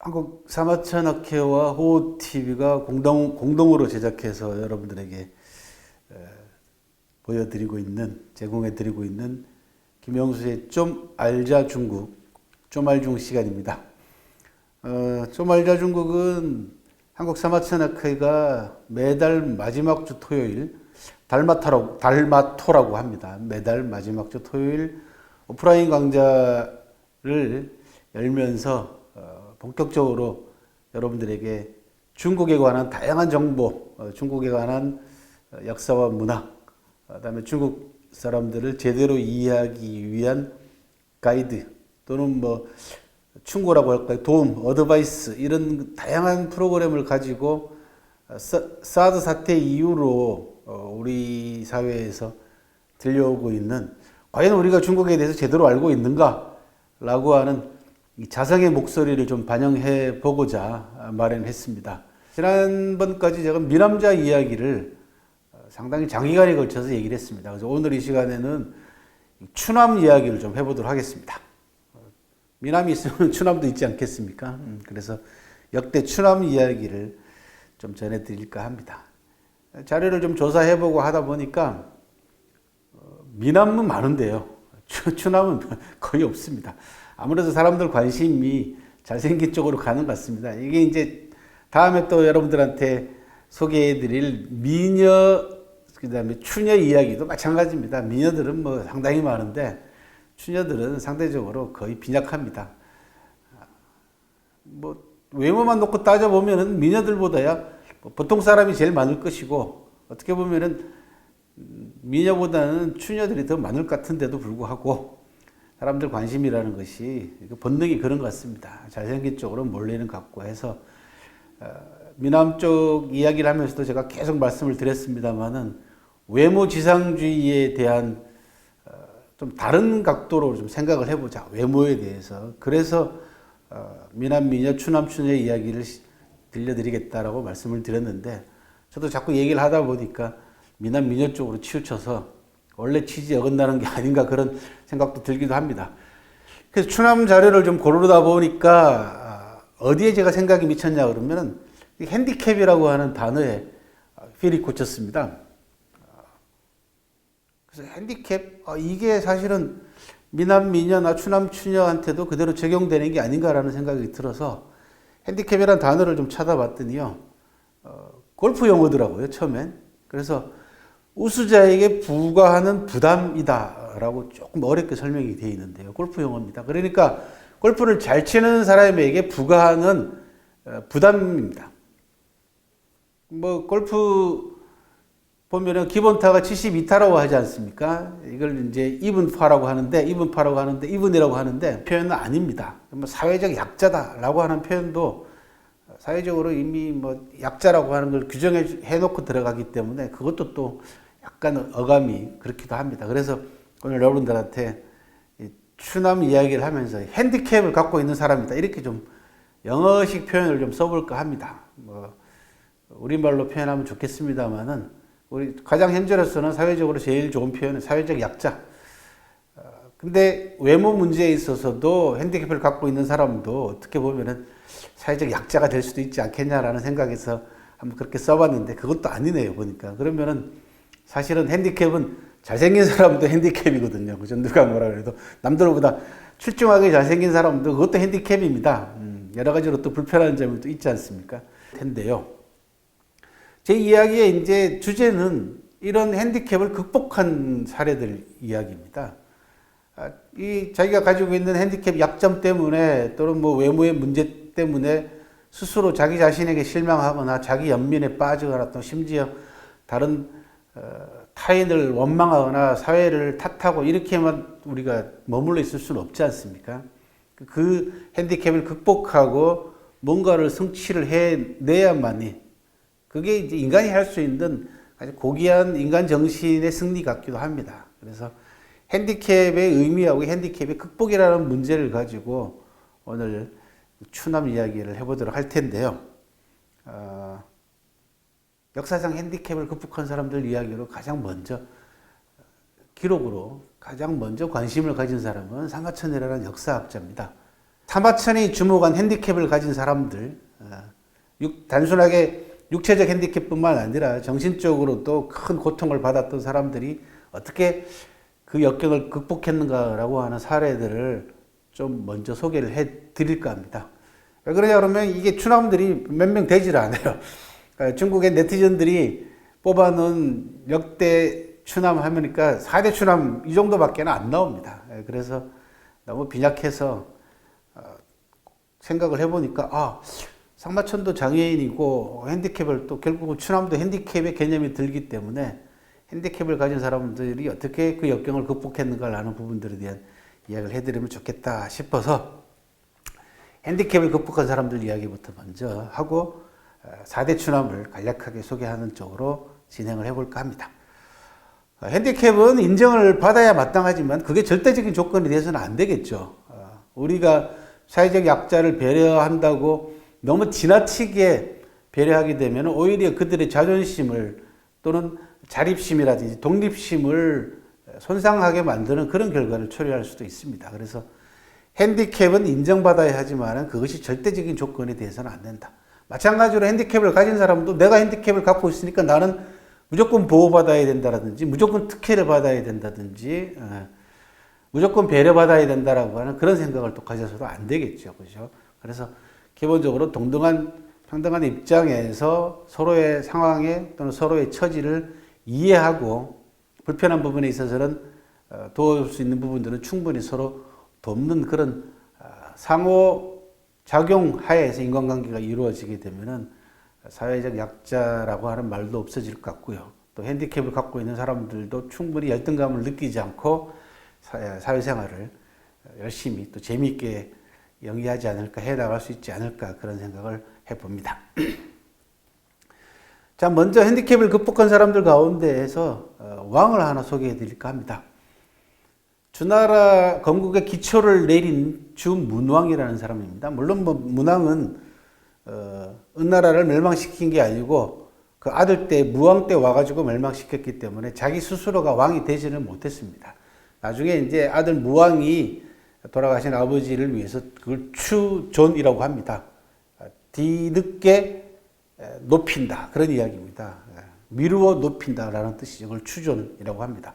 한국 사마천학회와 호호TV가 공동으로 제작해서 여러분들에게 보여드리고 있는, 제공해드리고 있는 김영수의 좀 알자 중국, 좀 알중 시간입니다. 좀 알자 중국은 한국 사마천학회가 매달 마지막 주 토요일, 달마토라고 합니다. 매달 마지막 주 토요일 오프라인 강좌를 열면서 본격적으로 여러분들에게 중국에 관한 다양한 정보, 중국에 관한 역사와 문화, 그다음에 중국 사람들을 제대로 이해하기 위한 가이드 또는 뭐 충고라고 할까요? 도움, 어드바이스 이런 다양한 프로그램을 가지고 사드 사태 이후로 우리 사회에서 들려오고 있는 과연 우리가 중국에 대해서 제대로 알고 있는가라고 하는 이 자성의 목소리를 좀 반영해 보고자 마련했습니다. 지난번까지 제가 미남자 이야기를 상당히 장기간에 걸쳐서 얘기를 했습니다. 그래서 오늘 이 시간에는 추남 이야기를 좀 해보도록 하겠습니다. 미남이 있으면 추남도 있지 않겠습니까? 그래서 역대 추남 이야기를 좀 전해드릴까 합니다. 자료를 좀 조사해보고 하다 보니까 미남은 많은데요. 추남은 거의 없습니다. 아무래도 사람들 관심이 잘생긴 쪽으로 가는 것 같습니다. 이게 이제 다음에 또 여러분들한테 소개해드릴 미녀, 그 다음에 추녀 이야기도 마찬가지입니다. 미녀들은 뭐 상당히 많은데 추녀들은 상대적으로 거의 빈약합니다. 뭐 외모만 놓고 따져보면은 미녀들보다야 보통 사람이 제일 많을 것이고 어떻게 보면은 미녀보다는 추녀들이 더 많을 것 같은데도 불구하고 사람들 관심이라는 것이 본능이 그런 것 같습니다. 잘생긴 쪽으로 몰리는 것 같고 해서 미남 쪽 이야기를 하면서도 제가 계속 말씀을 드렸습니다만은 외모 지상주의에 대한 좀 다른 각도로 좀 생각을 해보자. 외모에 대해서. 그래서 미남, 미녀, 추남, 추녀 이야기를 들려드리겠다라고 말씀을 드렸는데 저도 자꾸 얘기를 하다 보니까 미남, 미녀 쪽으로 치우쳐서 원래 취지에 어긋나는 게 아닌가 그런 생각도 들기도 합니다. 그래서 추남 자료를 좀 고르다 보니까 어디에 제가 생각이 미쳤냐 그러면은 핸디캡이라고 하는 단어에 필이 꽂혔습니다. 그래서 핸디캡, 이게 사실은 미남, 미녀나 추남, 추녀한테도 그대로 적용되는 게 아닌가라는 생각이 들어서 핸디캡이라는 단어를 좀 찾아봤더니요. 골프 용어더라고요, 처음엔. 그래서 우수자에게 부과하는 부담이다라고 조금 어렵게 설명이 되어 있는데요. 골프 용어입니다. 그러니까 골프를 잘 치는 사람에게 부과하는 부담입니다. 뭐 골프 보면은 기본타가 72타라고 하지 않습니까? 이걸 이제 이븐파라고 하는데 이븐이라고 하는데 표현은 아닙니다. 뭐 사회적 약자다라고 하는 표현도 사회적으로 이미 뭐 약자라고 하는 걸 규정해 놓고 들어가기 때문에 그것도 또 약간 어감이 그렇기도 합니다. 그래서 오늘 여러분들한테 추남 이야기를 하면서 핸디캡을 갖고 있는 사람이다. 이렇게 좀 영어식 표현을 좀 써볼까 합니다. 뭐 우리말로 표현하면 좋겠습니다만은 우리 가장 현재로서는 사회적으로 제일 좋은 표현은 사회적 약자. 근데 외모 문제에 있어서도 핸디캡을 갖고 있는 사람도 어떻게 보면은 사회적 약자가 될 수도 있지 않겠냐라는 생각에서 한번 그렇게 써봤는데 그것도 아니네요 보니까. 그러면은 사실은 핸디캡은 잘생긴 사람도 핸디캡이거든요. 그죠? 누가 뭐라 그래도 남들보다 출중하게 잘생긴 사람도 그것도 핸디캡입니다. 여러 가지로 또 불편한 점이 또 있지 않습니까? 텐데요. 제 이야기의 이제 주제는 이런 핸디캡을 극복한 사례들 이야기입니다. 이 자기가 가지고 있는 핸디캡 약점 때문에 또는 뭐 외모의 문제 때문에 스스로 자기 자신에게 실망하거나 자기 연민에 빠지거나 또 심지어 다른 타인을 원망하거나 사회를 탓하고 이렇게만 우리가 머물러 있을 수는 없지 않습니까? 그 핸디캡을 극복하고 뭔가를 성취를 해내야만이 그게 이제 인간이 할 수 있는 아주 고귀한 인간 정신의 승리 같기도 합니다. 그래서 핸디캡의 의미하고 핸디캡의 극복이라는 문제를 가지고 오늘 추남 이야기를 해보도록 할 텐데요. 역사상 핸디캡을 극복한 사람들 이야기로 가장 먼저 기록으로 가장 먼저 관심을 가진 사람은 상하천이라는 역사학자입니다. 타마천이 주목한 핸디캡을 가진 사람들, 단순하게 육체적 핸디캡뿐만 아니라 정신적으로도 큰 고통을 받았던 사람들이 어떻게 그 역경을 극복했는가라고 하는 사례들을 좀 먼저 소개를 해 드릴까 합니다. 왜 그러냐 그러면 이게 추남들이 몇 명 되질 않아요. 중국의 네티즌들이 뽑아놓은 역대 추남 하니까 4대 추남 이 정도밖에 안 나옵니다. 그래서 너무 빈약해서 생각을 해보니까 상마천도 장애인이고 핸디캡을 또 결국은 추남도 핸디캡의 개념이 들기 때문에 핸디캡을 가진 사람들이 어떻게 그 역경을 극복했는가라는 부분들에 대한 이야기를 해드리면 좋겠다 싶어서 핸디캡을 극복한 사람들 이야기부터 먼저 하고 4대 추남을 간략하게 소개하는 쪽으로 진행을 해볼까 합니다. 핸디캡은 인정을 받아야 마땅하지만 그게 절대적인 조건이 돼서는 안 되겠죠. 우리가 사회적 약자를 배려한다고 너무 지나치게 배려하게 되면 오히려 그들의 자존심을 또는 자립심이라든지 독립심을 손상하게 만드는 그런 결과를 초래할 수도 있습니다. 그래서 핸디캡은 인정받아야 하지만 그것이 절대적인 조건이 돼서는 안 된다. 마찬가지로 핸디캡을 가진 사람도 내가 핸디캡을 갖고 있으니까 나는 무조건 보호받아야 된다라든지 무조건 특혜를 받아야 된다든지 무조건 배려받아야 된다라고 하는 그런 생각을 또 가져서도 안 되겠죠. 그죠? 그래서 기본적으로 동등한 평등한 입장에서 서로의 상황에 또는 서로의 처지를 이해하고 불편한 부분에 있어서는 도울 수 있는 부분들은 충분히 서로 돕는 그런 상호 작용 하에서 인간관계가 이루어지게 되면은 사회적 약자라고 하는 말도 없어질 것 같고요. 또 핸디캡을 갖고 있는 사람들도 충분히 열등감을 느끼지 않고 사회생활을 열심히 또 재미있게 영위하지 않을까, 해나갈 수 있지 않을까 그런 생각을 해봅니다. 자, 먼저 핸디캡을 극복한 사람들 가운데에서 왕을 하나 소개해 드릴까 합니다. 주나라 건국의 기초를 내린 주문왕이라는 사람입니다. 물론 문왕은 은나라를 멸망시킨 게 아니고 그 아들 때 무왕 때 와가지고 멸망시켰기 때문에 자기 스스로가 왕이 되지는 못했습니다. 나중에 이제 아들 무왕이 돌아가신 아버지를 위해서 그걸 추존이라고 합니다. 뒤늦게 높인다 그런 이야기입니다. 미루어 높인다라는 뜻이죠. 그걸 추존이라고 합니다.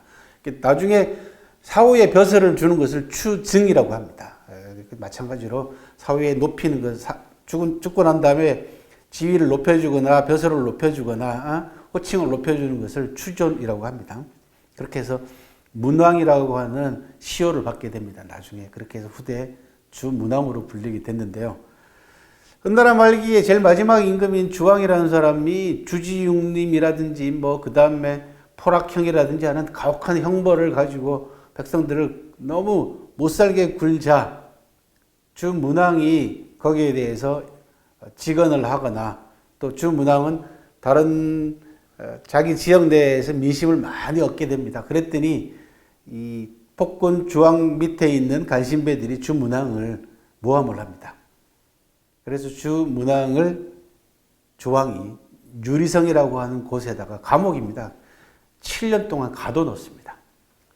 나중에 사후에 벼슬을 주는 것을 추증이라고 합니다. 마찬가지로 사후에 높이는 것, 죽고 난 다음에 지위를 높여주거나 벼슬을 높여주거나 호칭을 높여주는 것을 추존이라고 합니다. 그렇게 해서 문왕이라고 하는 시호를 받게 됩니다. 나중에 그렇게 해서 후대 주문왕으로 불리게 됐는데요. 은나라 말기에 제일 마지막 임금인 주왕이라는 사람이 주지육림이라든지 그 다음에 포락형이라든지 하는 가혹한 형벌을 가지고 백성들을 너무 못살게 굴자 주문왕이 거기에 대해서 직언을 하거나 또 주문왕은 다른 자기 지역 내에서 민심을 많이 얻게 됩니다. 그랬더니 이 폭군 주왕 밑에 있는 간신배들이 주문왕을 모함을 합니다. 그래서 주문왕을 주왕이 유리성이라고 하는 곳에다가 감옥입니다. 7년 동안 가둬놓습니다.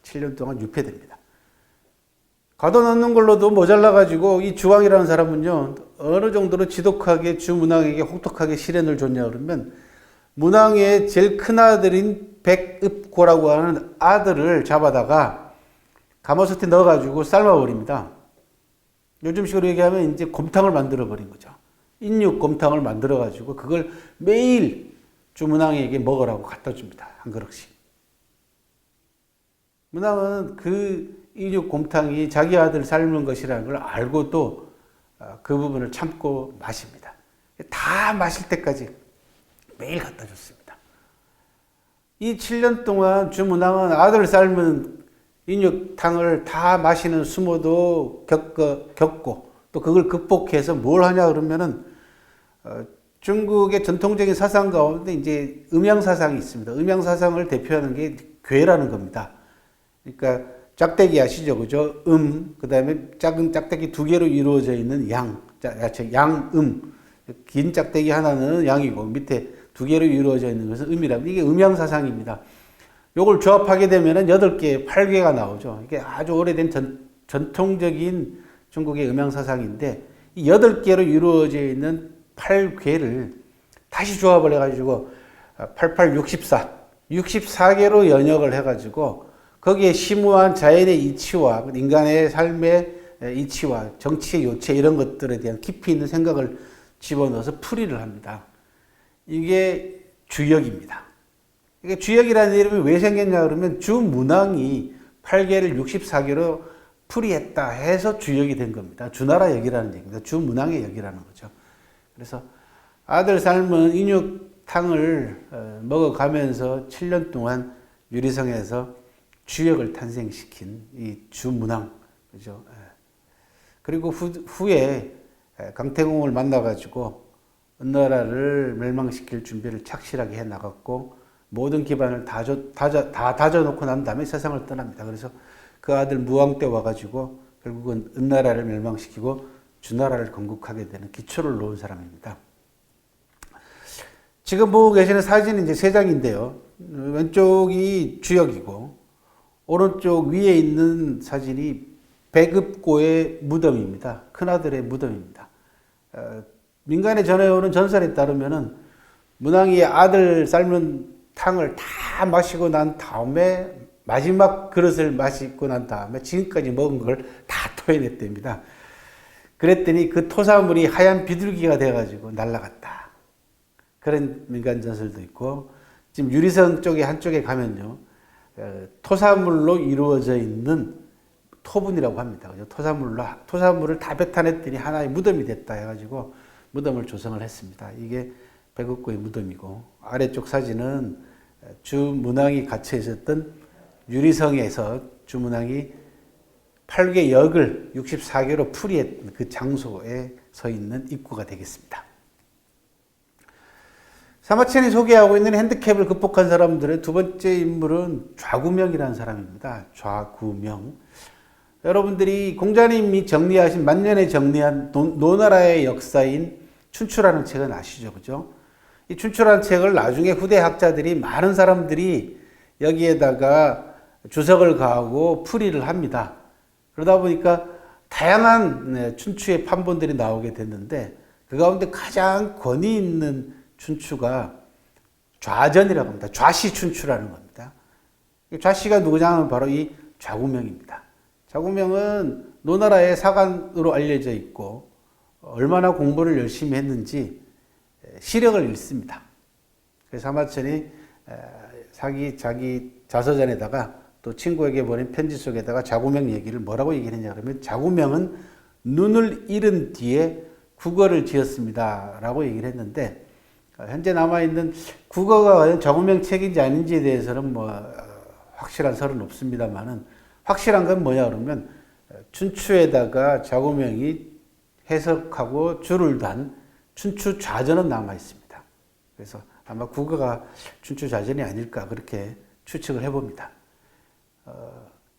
7년 동안 유폐됩니다. 가둬놓는 걸로도 모자라가지고 이 주왕이라는 사람은요, 어느 정도로 지독하게 주문왕에게 혹독하게 시련을 줬냐 그러면 문왕의 제일 큰 아들인 백읍고라고 하는 아들을 잡아다가 가마솥에 넣어가지고 삶아버립니다. 요즘식으로 얘기하면 이제 곰탕을 만들어버린 거죠. 인육곰탕을 만들어가지고 그걸 매일 주문왕에게 먹으라고 갖다 줍니다. 한 그릇씩. 문왕은 그 인육곰탕이 자기 아들 삶은 것이라는 걸 알고도 그 부분을 참고 마십니다. 다 마실 때까지 매일 갖다 줬습니다. 이 7년 동안 주문왕은 아들 삶은 인육탕을 다 마시는 수모도 겪고 또 그걸 극복해서 뭘 하냐 그러면은 중국의 전통적인 사상 가운데 이제 음양사상이 있습니다. 음양사상을 대표하는 게 괴라는 겁니다. 그러니까 짝대기 아시죠? 그죠? 그 다음에 작은 짝대기 두 개로 이루어져 있는 양음. 긴 짝대기 하나는 양이고 밑에 두 개로 이루어져 있는 것은 음이라고. 이게 음양사상입니다. 요걸 조합하게 되면은 8개, 8개가 나오죠. 이게 아주 오래된 전통적인 중국의 음양사상인데 이 8개로 이루어져 있는 8궤를 다시 조합을 해가지고 8864, 64개로 연역을 해가지고 거기에 심오한 자연의 이치와 인간의 삶의 이치와 정치의 요체 이런 것들에 대한 깊이 있는 생각을 집어넣어서 풀이를 합니다. 이게 주역입니다. 이게 주역이라는 이름이 왜 생겼냐 그러면 주문왕이 8개를 64개로 풀이했다 해서 주역이 된 겁니다. 주나라 역이라는 얘기입니다. 주문왕의 역이라는 거죠. 그래서 아들 삶은 인육탕을 먹어가면서 7년 동안 유리성에서 주역을 탄생시킨 이 주문왕, 그죠? 그리고 후에 강태공을 만나가지고 은나라를 멸망시킬 준비를 착실하게 해 나갔고 모든 기반을 다 다져놓고 난 다음에 세상을 떠납니다. 그래서 그 아들 무왕 때 와가지고 결국은 은나라를 멸망시키고 주나라를 건국하게 되는 기초를 놓은 사람입니다. 지금 보고 계시는 사진은 이제 3장인데요. 왼쪽이 주역이고 오른쪽 위에 있는 사진이 백읍고의 무덤입니다. 큰아들의 무덤입니다. 민간에 전해오는 전설에 따르면은 문왕이 아들 삶은 탕을 다 마시고 난 다음에 마지막 그릇을 마시고 난 다음에 지금까지 먹은 걸 다 토해냈답니다. 그랬더니 그 토사물이 하얀 비둘기가 돼가지고 날아갔다. 그런 민간 전설도 있고 지금 유리성 쪽에 한쪽에 가면요. 토사물로 이루어져 있는 토분이라고 합니다. 토사물을 다 뱉어냈더니 하나의 무덤이 됐다 해가지고 무덤을 조성을 했습니다. 이게 백읍고의 무덤이고 아래쪽 사진은 주문왕이 갇혀 있었던 유리성에서 주문왕이 8개 역을 64개로 풀이했던 그 장소에 서 있는 입구가 되겠습니다. 사마천이 소개하고 있는 핸디캡을 극복한 사람들의 두 번째 인물은 좌구명이라는 사람입니다. 좌구명. 여러분들이 공자님이 정리하신 만년에 정리한 노나라의 역사인 춘추라는 책은 아시죠? 그죠? 이 춘추라는 책을 나중에 후대 학자들이 많은 사람들이 여기에다가 주석을 가하고 풀이를 합니다. 그러다 보니까 다양한 춘추의 판본들이 나오게 됐는데 그 가운데 가장 권위 있는 춘추가 좌전이라고 합니다. 좌시 춘추라는 겁니다. 좌시가 누구냐 하면 바로 이 좌구명입니다. 좌구명은 노나라의 사관으로 알려져 있고 얼마나 공부를 열심히 했는지 시력을 읽습니다. 그래서 사마천이 자기 자서전에다가 또 친구에게 보낸 편지 속에다가 좌구명 얘기를 뭐라고 얘기했냐 그러면 좌구명은 눈을 잃은 뒤에 국어를 지었습니다 라고 얘기를 했는데 현재 남아있는 국어가 과연 좌구명 책인지 아닌지에 대해서는 확실한 설은 없습니다만은 확실한 건 뭐냐 그러면 춘추에다가 좌구명이 해석하고 줄을 단 춘추 좌전은 남아 있습니다. 그래서 아마 국어가 춘추 좌전이 아닐까 그렇게 추측을 해봅니다.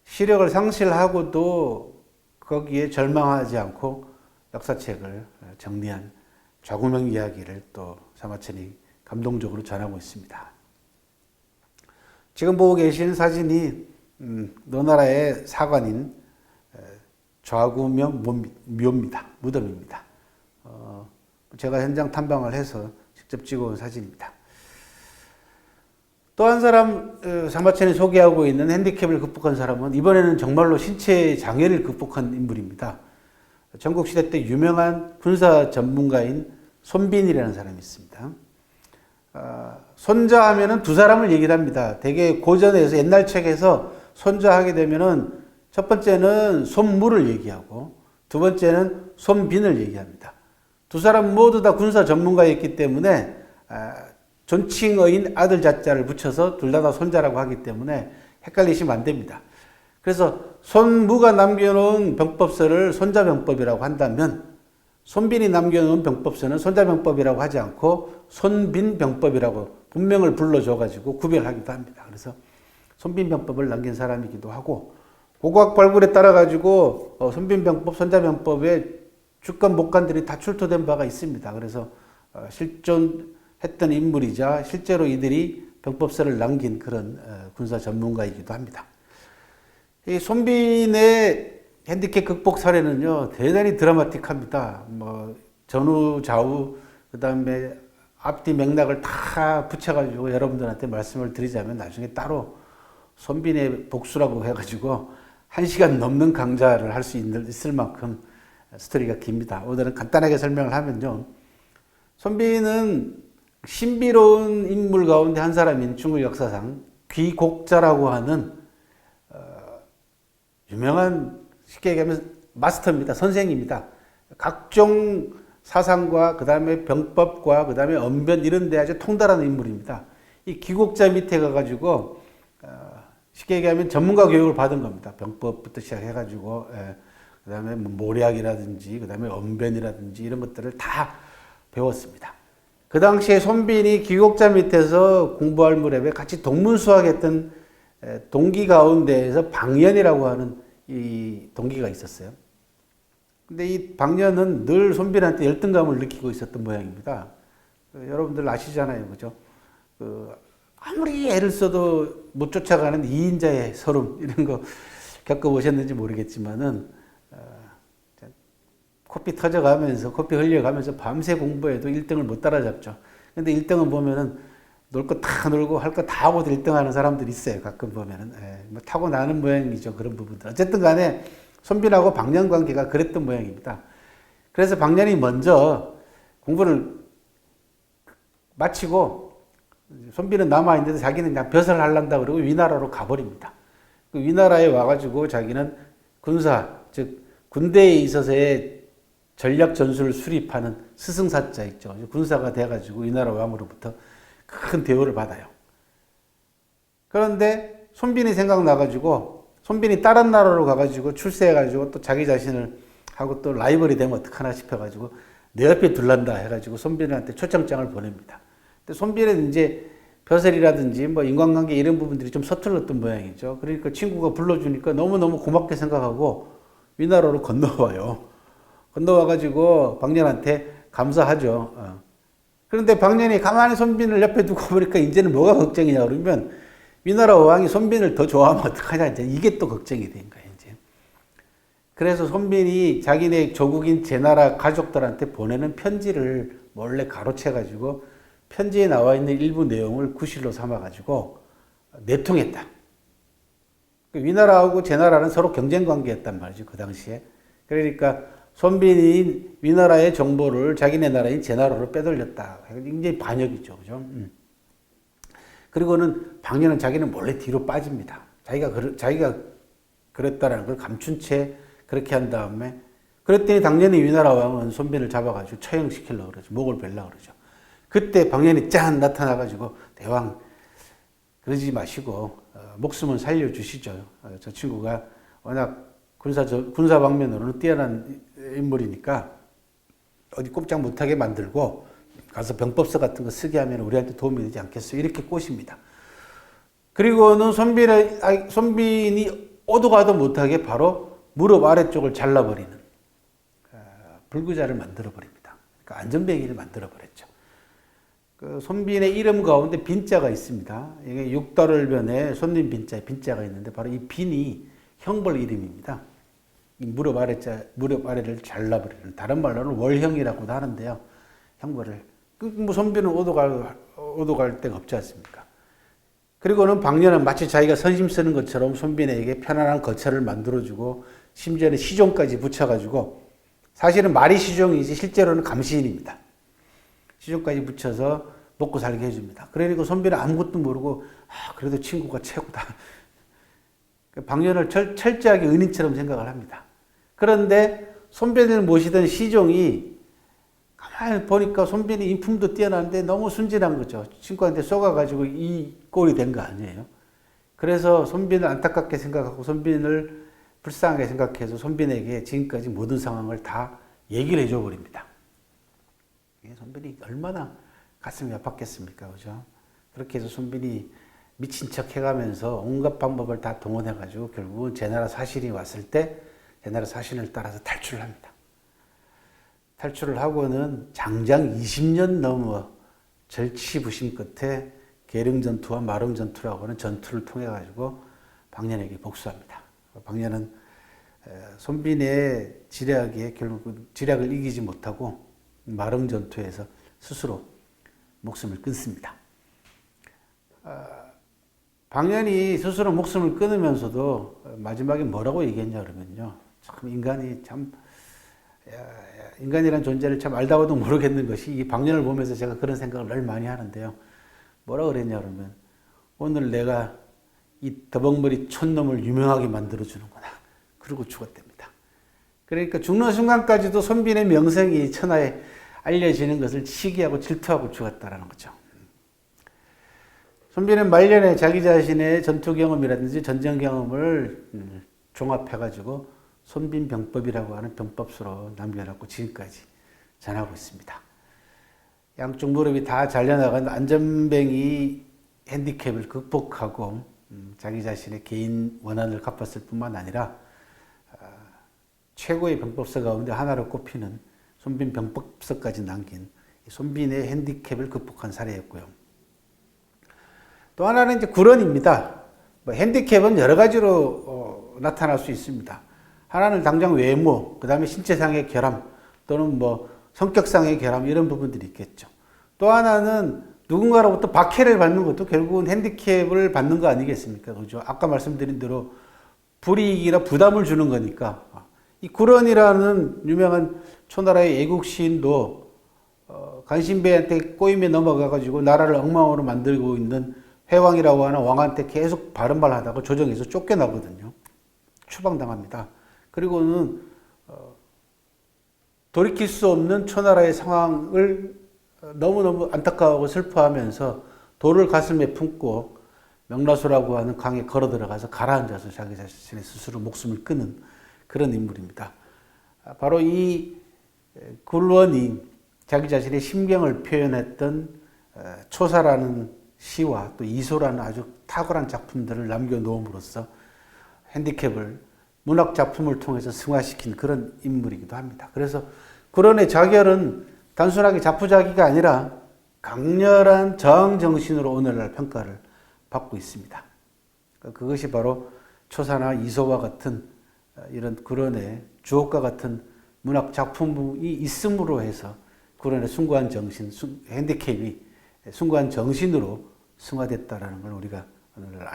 시력을 상실하고도 거기에 절망하지 않고 역사책을 정리한 좌구명 이야기를 또 사마천이 감동적으로 전하고 있습니다. 지금 보고 계신 사진이 노나라의 사관인 좌구명 묘입니다. 무덤입니다. 제가 현장 탐방을 해서 직접 찍어온 사진입니다. 또 한 사람 사마천이 소개하고 있는 핸디캡을 극복한 사람은 이번에는 정말로 신체 장애를 극복한 인물입니다. 전국시대 때 유명한 군사 전문가인 손빈이라는 사람이 있습니다. 손자 하면은 두 사람을 얘기를 합니다. 되게 고전에서 옛날 책에서 손자 하게 되면은 첫 번째는 손무를 얘기하고 두 번째는 손빈을 얘기합니다. 두 사람 모두 다 군사 전문가였기 때문에 존칭어인 아들 자자를 붙여서 둘 다 손자라고 하기 때문에 헷갈리시면 안 됩니다. 그래서 손무가 남겨놓은 병법서를 손자병법이라고 한다면 손빈이 남겨놓은 병법서는 손자병법이라고 하지 않고 손빈병법이라고 분명을 불러줘가지고 구별하기도 합니다. 그래서 손빈병법을 남긴 사람이기도 하고 고고학 발굴에 따라가지고 손빈병법, 손자병법의 주권 목간들이 다 출토된 바가 있습니다. 그래서 실존했던 인물이자 실제로 이들이 병법서를 남긴 그런 군사 전문가이기도 합니다. 이 손빈의 핸디캡 극복 사례는요, 대단히 드라마틱합니다. 뭐, 전후, 좌우, 그 다음에 앞뒤 맥락을 다 붙여가지고 여러분들한테 말씀을 드리자면 나중에 따로 손빈의 복수라고 해가지고 1시간 넘는 강좌를 할 수 있을 만큼 스토리가 깁니다. 오늘은 간단하게 설명을 하면요. 손빈은 신비로운 인물 가운데 한 사람인 중국 역사상 귀곡자라고 하는 유명한 쉽게 얘기하면 마스터입니다. 선생입니다. 각종 사상과 그 다음에 병법과 그 다음에 언변 이런 데 아주 통달하는 인물입니다. 이 귀곡자 밑에 가가지고 쉽게 얘기하면 전문가 교육을 받은 겁니다. 병법부터 시작해가지고 그 다음에 뭐 모략이라든지 그 다음에 언변이라든지 이런 것들을 다 배웠습니다. 그 당시에 손빈이 귀곡자 밑에서 공부할 무렵에 같이 동문수학했던 동기 가운데에서 방연이라고 하는 이 동기가 있었어요. 근데 이 방연은 늘 손빈한테 열등감을 느끼고 있었던 모양입니다. 여러분들 아시잖아요. 그죠? 아무리 애를 써도 못 쫓아가는 2인자의 서름, 이런 거 겪어보셨는지 모르겠지만은, 코피 터져가면서, 코피 흘려가면서 밤새 공부해도 1등을 못 따라잡죠. 근데 1등은 보면은 놀 거 다 놀고 할 거 다 하고도 1등 하는 사람들이 있어요. 가끔 보면은. 뭐 타고나는 모양이죠. 그런 부분들. 어쨌든 간에 손빈하고 방연 관계가 그랬던 모양입니다. 그래서 방연이 먼저 공부를 마치고 손빈은 남아있는데 자기는 그냥 벼슬 하려다 그러고 위나라로 가버립니다. 그 위나라에 와가지고 자기는 군사, 즉 군대에 있어서의 전략 전술을 수립하는 스승사자 있죠. 군사가 돼가지고 위나라 왕으로부터 큰 대우를 받아요. 그런데 손빈이 생각나가지고 손빈이 다른 나라로 가가지고 출세해가지고 또 자기 자신을 하고 또 라이벌이 되면 어떡하나 싶어가지고 내 옆에 둘란다 해가지고 손빈한테 초청장을 보냅니다. 근데 손빈은 이제 벼슬이라든지 뭐 인간관계 이런 부분들이 좀 서툴렀던 모양이죠. 그러니까 친구가 불러주니까 너무너무 고맙게 생각하고 위나라로 건너와요. 건너와가지고 방연한테 감사하죠. 그런데 방연이 가만히 손빈을 옆에 두고 보니까 이제는 뭐가 걱정이냐 그러면 위나라 왕이 손빈을 더 좋아하면 어떡하냐, 이제 이게 또 걱정이 된 거예요, 이제. 그래서 손빈이 자기네 조국인 제나라 가족들한테 보내는 편지를 몰래 가로채가지고 편지에 나와 있는 일부 내용을 구실로 삼아가지고 내통했다. 위나라하고 제나라는 서로 경쟁 관계였단 말이죠, 그 당시에. 그러니까 손빈이 위나라의 정보를 자기네 나라인 제나라로 빼돌렸다. 굉장히 반역이죠, 그죠? 그리고는 방연은 자기는 몰래 뒤로 빠집니다. 자기가 그랬다라는 걸 감춘 채 그렇게 한 다음에 그랬더니 당연히 위나라 왕은 손빈을 잡아가지고 처형시키려고 그러죠. 목을 베려고 그러죠. 그때 방연이 짠 나타나가지고 대왕 그러지 마시고 목숨은 살려주시죠. 저 친구가 워낙 군사 방면으로는 뛰어난 인물이니까 어디 꼼짝 못하게 만들고 가서 병법서 같은 거 쓰게 하면 우리한테 도움이 되지 않겠어요? 이렇게 꼬십니다. 그리고는 손빈이 오도 가도 못하게 바로 무릎 아래쪽을 잘라버리는 불구자를 만들어버립니다. 그러니까 안전뱅이를 만들어버렸죠. 그 손빈의 이름 가운데 빈자가 있습니다. 이게 육달을변에 손님 빈자가 있는데 바로 이 빈이 형벌 이름입니다. 이 무릎 아래를 잘라버리는, 다른 말로는 월형이라고도 하는데요. 형벌을. 뭐 손빈은 오도 갈 데가 없지 않습니까? 그리고는 방연은 마치 자기가 선심 쓰는 것처럼 손빈에게 편안한 거처를 만들어주고 심지어는 시종까지 붙여가지고 사실은 말이 시종이지 실제로는 감시인입니다. 시종까지 붙여서 먹고 살게 해줍니다. 그러니까 손빈은 아무것도 모르고 그래도 친구가 최고다. 방연을 철저하게 은인처럼 생각을 합니다. 그런데 손빈을 모시던 시종이 가만히 보니까 손빈이 인품도 뛰어난데 너무 순진한 거죠. 친구한테 쏘가가지고 이 꼴이 된 거 아니에요. 그래서 손빈을 안타깝게 생각하고 손빈을 불쌍하게 생각해서 손빈에게 지금까지 모든 상황을 다 얘기를 해줘 버립니다. 손빈이 얼마나 가슴이 아팠겠습니까, 그죠? 그렇게 해서 손빈이 미친 척 해가면서 온갖 방법을 다 동원해가지고 결국은 제나라 사신이 왔을 때 제나라 사신을 따라서 탈출을 합니다. 탈출을 하고는 장장 20년 넘어 절치부심 끝에 계릉전투와 마릉전투라고 하는 전투를 통해 가지고 방연에게 복수합니다. 방연은 손빈의 지략에 결국 지략을 이기지 못하고 마릉 전투에서 스스로 목숨을 끊습니다. 방연이 스스로 목숨을 끊으면서도 마지막에 뭐라고 얘기했냐 그러면요. 참 인간이 참 인간이란 존재를 참 알다가도 모르겠는 것이 이 방연을 보면서 제가 그런 생각을 늘 많이 하는데요. 뭐라 그랬냐 그러면 오늘 내가 이 더벅머리 촌놈을 유명하게 만들어주는구나. 그러고 죽었답니다. 그러니까 죽는 순간까지도 손빈의 명성이 천하에 알려지는 것을 시기하고 질투하고 죽었다라는 거죠. 손빈은 말년에 자기 자신의 전투 경험이라든지 전쟁 경험을 종합해가지고 손빈병법이라고 하는 병법서로 남겨놨고 지금까지 전하고 있습니다. 양쪽 무릎이 다 잘려나간 안전뱅이 핸디캡을 극복하고 자기 자신의 개인 원한을 갚았을 뿐만 아니라 최고의 병법서 가운데 하나로 꼽히는 손빈 병법서까지 남긴 손빈의 핸디캡을 극복한 사례였고요. 또 하나는 이제 구런입니다. 핸디캡은 여러 가지로 나타날 수 있습니다. 하나는 당장 외모, 그 다음에 신체상의 결함, 또는 성격상의 결함, 이런 부분들이 있겠죠. 또 하나는 누군가로부터 박해를 받는 것도 결국은 핸디캡을 받는 거 아니겠습니까? 그죠? 아까 말씀드린 대로 불이익이나 부담을 주는 거니까. 이 구런이라는 유명한 초나라의 애국 시인도 간신배한테 꼬임에 넘어가가지고 나라를 엉망으로 만들고 있는 회왕이라고 하는 왕한테 계속 바른 말 하다가 조정에서 쫓겨나거든요. 추방당합니다. 그리고는 돌이킬 수 없는 초나라의 상황을 너무너무 안타까워하고 슬퍼하면서 돌을 가슴에 품고 명라수라고 하는 강에 걸어 들어가서 가라앉아서 자기 자신의 스스로 목숨을 끊은 그런 인물입니다. 바로 이 굴원이 자기 자신의 심경을 표현했던 초사라는 시와 또 이소라는 아주 탁월한 작품들을 남겨놓음으로써 핸디캡을 문학 작품을 통해서 승화시킨 그런 인물이기도 합니다. 그래서 굴원의 자결은 단순하게 자푸자기가 아니라 강렬한 저항정신으로 오늘날 평가를 받고 있습니다. 그것이 바로 초사나 이소와 같은 이런 굴원의 주옥과 같은 문학 작품이 있음으로 해서 굴원의 숭고한 정신, 핸디캡이 숭고한 정신으로 승화됐다라는 걸 우리가 오늘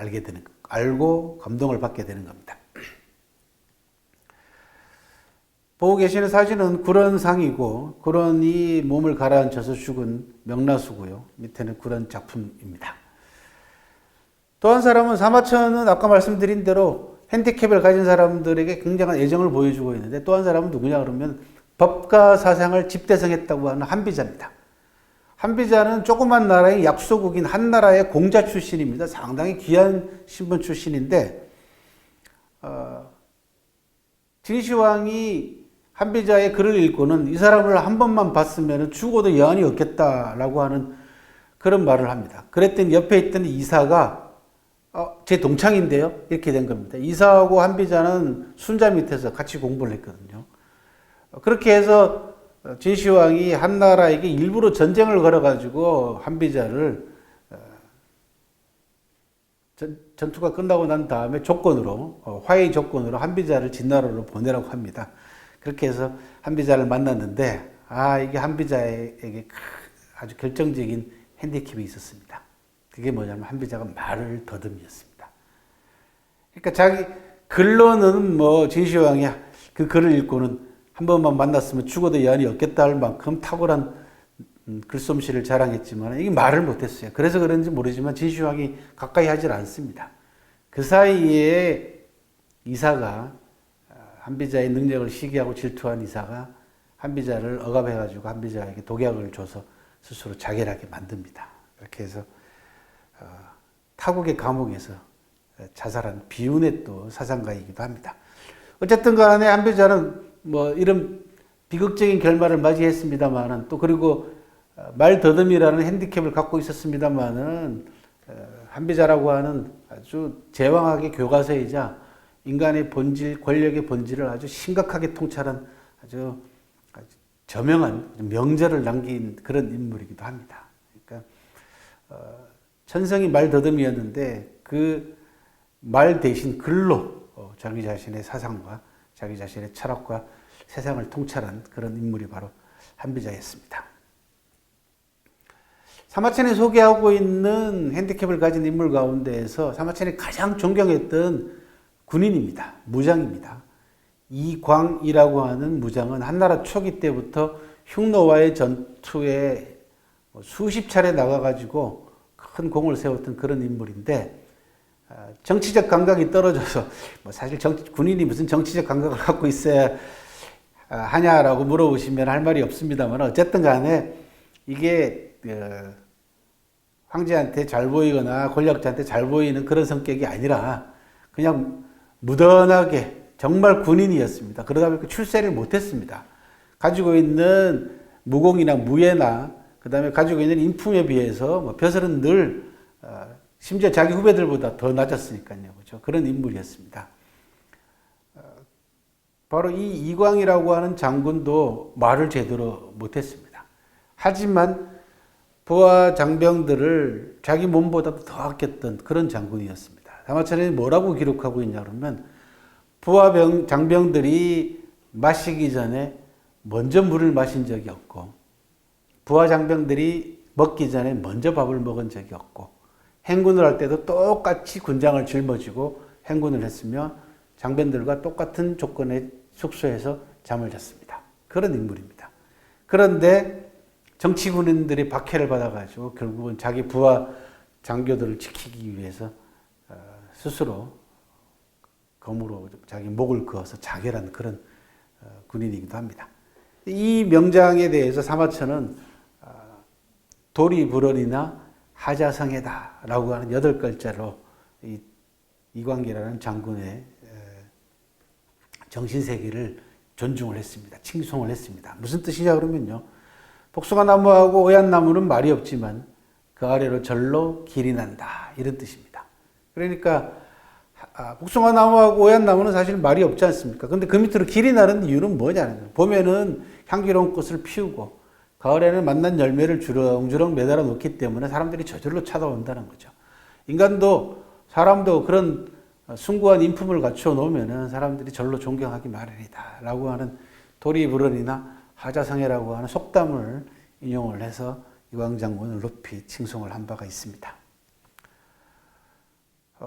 알고 감동을 받게 되는 겁니다. 보고 계시는 사진은 굴원상이고 굴원이 몸을 가라앉혀서 죽은 명나수고요. 밑에는 굴원 작품입니다. 또 한 사람은 사마천은 아까 말씀드린 대로 핸디캡을 가진 사람들에게 굉장한 애정을 보여주고 있는데 또 한 사람은 누구냐 그러면 법과 사상을 집대성했다고 하는 한비자입니다. 한비자는 조그만 나라의 약소국인 한나라의 공자 출신입니다. 상당히 귀한 신분 출신인데 진시황이 한비자의 글을 읽고는 이 사람을 한 번만 봤으면 죽어도 여한이 없겠다라고 하는 그런 말을 합니다. 그랬더니 옆에 있던 이사가 제 동창인데요? 이렇게 된 겁니다. 이사하고 한비자는 순자 밑에서 같이 공부를 했거든요. 그렇게 해서 진시황이 한나라에게 일부러 전쟁을 걸어가지고 한비자를 전투가 끝나고 난 다음에 조건으로 화해 조건으로 한비자를 진나라로 보내라고 합니다. 그렇게 해서 한비자를 만났는데 이게 한비자에게 아주 결정적인 핸디캡이 있었습니다. 그게 뭐냐면 한비자가 말을 더듬이었습니다. 그러니까 자기 글로는 진시황이 그 글을 읽고는 한 번만 만났으면 죽어도 여한이 없겠다 할 만큼 탁월한 글솜씨를 자랑했지만 이게 말을 못했어요. 그래서 그런지 모르지만 진시황이 가까이 하질 않습니다. 그 사이에 이사가 한비자의 능력을 시기하고 질투한 이사가 한비자를 억압해가지고 한비자에게 독약을 줘서 스스로 자결하게 만듭니다. 이렇게 해서 타국의 감옥에서 자살한 비운의 또 사상가이기도 합니다. 어쨌든 간에 한비자는 이런 비극적인 결말을 맞이했습니다만은 또 그리고 말 더듬이라는 핸디캡을 갖고 있었습니다만은 한비자라고 하는 아주 제왕학의 교과서이자 인간의 본질, 권력의 본질을 아주 심각하게 통찰한 아주 저명한 명제를 남긴 그런 인물이기도 합니다. 그러니까 천성이 말 더듬이었는데 그 말 대신 글로 자기 자신의 사상과 자기 자신의 철학과 세상을 통찰한 그런 인물이 바로 한비자였습니다. 사마천이 소개하고 있는 핸디캡을 가진 인물 가운데에서 사마천이 가장 존경했던 군인입니다. 무장입니다. 이광이라고 하는 무장은 한나라 초기 때부터 흉노와의 전투에 수십 차례 나가가지고 큰 공을 세웠던 그런 인물인데, 정치적 감각이 떨어져서, 사실 군인이 무슨 정치적 감각을 갖고 있어야 하냐라고 물어보시면 할 말이 없습니다만, 어쨌든 간에 이게 황제한테 잘 보이거나 권력자한테 잘 보이는 그런 성격이 아니라 그냥 무던하게 정말 군인이었습니다. 그러다 보니까 출세를 못했습니다. 가지고 있는 무공이나 무예나 그 다음에 가지고 있는 인품에 비해서 벼슬은 늘 심지어 자기 후배들보다 더 낮았으니까요. 그렇죠? 그런 인물이었습니다. 바로 이 이광이라고 하는 장군도 말을 제대로 못했습니다. 하지만 부하 장병들을 자기 몸보다도 더 아꼈던 그런 장군이었습니다. 사마천이 뭐라고 기록하고 있냐 그러면, 부하 장병들이 마시기 전에 먼저 물을 마신 적이 없고, 부하 장병들이 먹기 전에 먼저 밥을 먹은 적이 없고, 행군을 할 때도 똑같이 군장을 짊어지고 행군을 했으며 장병들과 똑같은 조건의 숙소에서 잠을 잤습니다. 그런 인물입니다. 그런데 정치군인들이 박해를 받아가지고 결국은 자기 부하 장교들을 지키기 위해서 스스로 검으로 자기 목을 그어서 자결한 그런 군인이기도 합니다. 이 명장에 대해서 사마천은 도리불언이나 하자성애다라고 하는 8글자로 이광기라는 장군의 정신세계를 존중을 했습니다. 칭송을 했습니다. 무슨 뜻이냐 그러면요, 복숭아나무하고 오얏나무는 말이 없지만 그 아래로 절로 길이 난다, 이런 뜻입니다. 그러니까 복숭아나무하고 오얏나무는 사실 말이 없지 않습니까? 근데 그 밑으로 길이 나는 이유는 뭐냐는 거예요. 봄에는 향기로운 꽃을 피우고 가을에는 맛난 열매를 주렁주렁 매달아 놓기 때문에 사람들이 저절로 찾아온다는 거죠. 인간도 사람도 그런 숭고한 인품을 갖춰 놓으면 사람들이 절로 존경하기 마련이다 라고 하는 도리불언이나 하자성애라고 하는 속담을 인용을 해서 이광 장군을 높이 칭송을 한 바가 있습니다.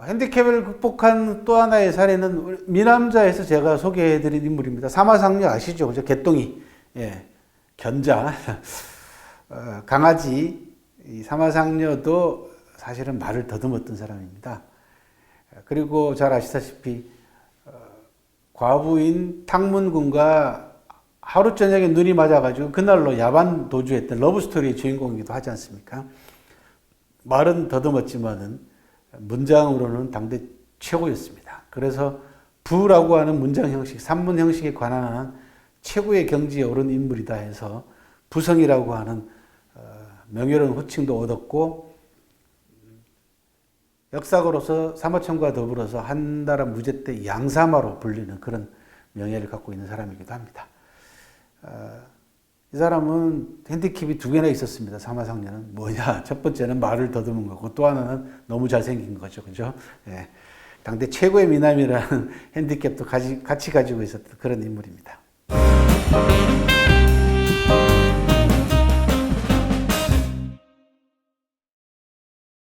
핸디캡을 극복한 또 하나의 사례는 미남자에서 제가 소개해드린 인물입니다. 사마상녀 아시죠? 그죠? 개똥이, 견자, 강아지. 이 사마상녀도 사실은 말을 더듬었던 사람입니다. 그리고 잘 아시다시피 과부인 탕문군과 하루 저녁에 눈이 맞아가지고 그날로 야반 도주했던 러브스토리의 주인공이기도 하지 않습니까? 말은 더듬었지만은 문장으로는 당대 최고였습니다. 그래서 부라고 하는 문장 형식, 산문 형식에 관한 최고의 경지에 오른 인물이다 해서 부성이라고 하는 명예로운 호칭도 얻었고, 역사가로서 사마천과 더불어서 한나라 무제 때 양사마로 불리는 그런 명예를 갖고 있는 사람이기도 합니다. 이 사람은 핸디캡이 2개나 있었습니다. 사마상녀는 뭐냐? 첫 번째는 말을 더듬은 거고, 또 하나는 너무 잘생긴 거죠. 그죠? 예. 당대 최고의 미남이라는 핸디캡도 같이 가지고 있었던 그런 인물입니다.